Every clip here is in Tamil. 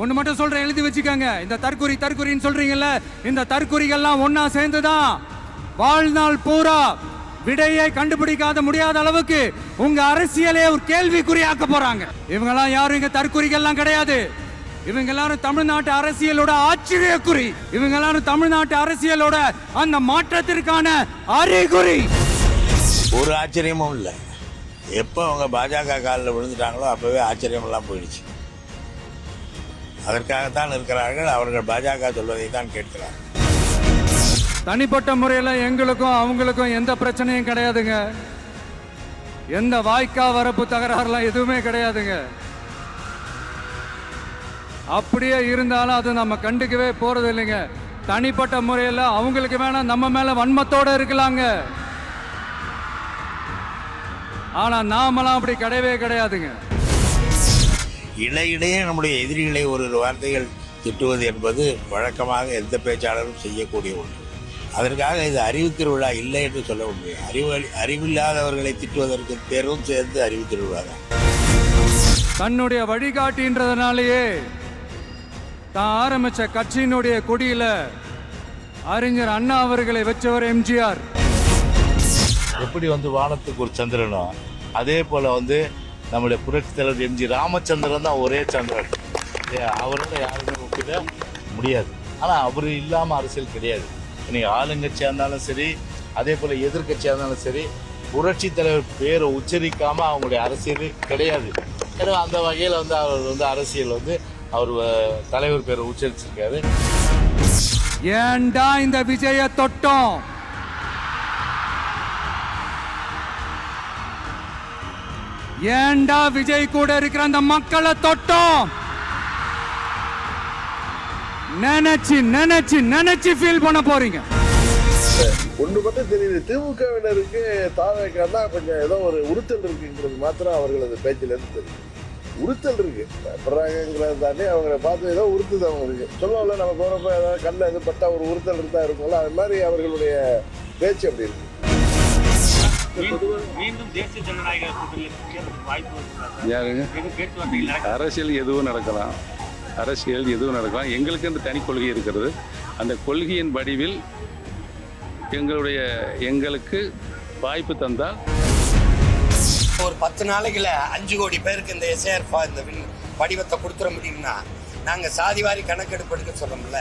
ஒண்ணு மட்டும் சொல்றேன், எழுதி வச்சுக்கோங்க. இந்த தற்குறின்னு சொல்றீங்கல்ல, இந்த தற்குறிகள்லாம் ஒன்னா சேர்ந்துதான் வாழ்நாள் பூரா விடையை கண்டுபிடிக்காத முடியாத அளவுக்கு உங்க அரசியலே ஒரு கேள்விக்குறியாக்க போறாங்க. இவங்கெல்லாம் யாரும் இங்க தற்குறிகள்லாம் கிடையாது. இவங்க எல்லாரும் தமிழ்நாட்டு அரசியலோட ஆச்சரியக்குறி. இவங்க எல்லாரும் தமிழ்நாட்டு அரசியலோட அந்த மாற்றத்திற்கான அறிகுறி. ஒரு ஆச்சரியமும் இல்லை. எப்போ அவங்க பாஜக காலில் விழுந்துட்டாங்களோ அப்பவே ஆச்சரியமெல்லாம் போயிடுச்சு. அதற்காகத்தான் இருக்கிறார்கள். அவர்கள் பாஜக சொல்வதை தான் கேட்கிறார்கள். தனிப்பட்ட முறையில் எங்களுக்கும் அவங்களுக்கும் எந்த பிரச்சனையும் கிடையாதுங்க. எந்த வாய்க்கா வரப்பு தகராறுலாம் எதுவுமே கிடையாதுங்க. அப்படியே இருந்தாலும் அது நம்ம கண்டுக்கவே போறது இல்லைங்க. தனிப்பட்ட முறையில் அவங்களுக்கு வேணா நம்ம மேல வன்மத்தோட இருக்கலாங்க. ஆனா நாமெல்லாம் அப்படி கிடையவே கிடையாதுங்க. இடையிடையே நம்முடைய எதிரிகளை ஒரு வார்த்தைகள் திட்டுவது என்பது வழக்கமாக எந்த பேச்சாளரும் செய்யக்கூடிய ஒன்று. அதற்காக இது அறிவு திருவிழா இல்லை என்று சொல்ல முடியும். அறிவில்லாதவர்களை திட்டுவதற்கு பேரும் சேர்ந்து அறிவு திருவிழா தான். தன்னுடைய வழிகாட்டின்றதுனாலேயே தான் ஆரம்பிச்ச கட்சியினுடைய கொடியில அறிஞர் அண்ணா அவர்களை வச்சவர் எம்ஜிஆர். எப்படி வானத்துக்கு ஒரு சந்திரனோ அதே போல நம்முடைய புரட்சி தலைவர் எம்ஜி ராமச்சந்திரன் தான் ஒரே சந்திரன். அவரோட யாருமே ஒப்பிட முடியாது. ஆனால் அவர் இல்லாமல் அரசியல் கிடையாது. இன்னைக்கு ஆளுங்கட்சியாக இருந்தாலும் சரி, அதே போல் எதிர்கட்சியாக இருந்தாலும் சரி, புரட்சி தலைவர் பேரை உச்சரிக்காமல் அவங்களுடைய அரசியல் கிடையாது. ஏன்னா அந்த வகையில் அவர் அரசியல் அவர் தலைவர் பேரை உச்சரிச்சிருக்காரு. ஏண்டா இந்த விஜய தொட்டம், ஏண்டா விஜய் கூட இருக்கிற அந்த மக்களை தொட்டோம். நினைச்சு நினைச்சு நினைச்சு ஃபீல் பண்ண போறீங்க. ஒன்று மட்டும் தெரியுது, திமுகவினருக்கு தாவேக்கானா கொஞ்சம் ஏதோ ஒரு உறுத்தல் இருக்குங்கிறது மாத்திரம் அவர்களது பேச்சில் இருந்து தெரியும். உறுத்தல் இருக்கு, பயப்படுறாங்கிறது தாண்டி அவங்கள பார்த்து ஏதோ உறுத்துது அவங்களுக்கு. சொல்லுவோம்ல, நம்ம போறப்ப ஏதாவது கண்ணில் எது பட்டா ஒரு உறுத்தல் இருந்தா இருக்கும்ல, அது மாதிரி அவர்களுடைய பேச்சு அப்படி இருக்கு. அரசியல் எதுவும் நடக்கலாம், எங்களுக்கு அந்த தனி கொள்கை இருக்கிறது. அந்த கொள்கையின் வடிவில் எங்களுக்கு வாய்ப்பு தந்தால் ஒரு 10 நாளைக்குல 5 கோடி பேருக்கு இந்த எஸ்ஏஆர் இந்த படிவத்தை கொடுத்துட முடியும்னா, நாங்கள் சாதிவாரி கணக்கெடுப்பு எடுக்க சொல்றோம்ல,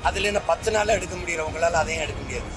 அதுல என்ன 10 நாள் எடுக்க முடியறவங்களால அதையும் எடுக்க முடியாது.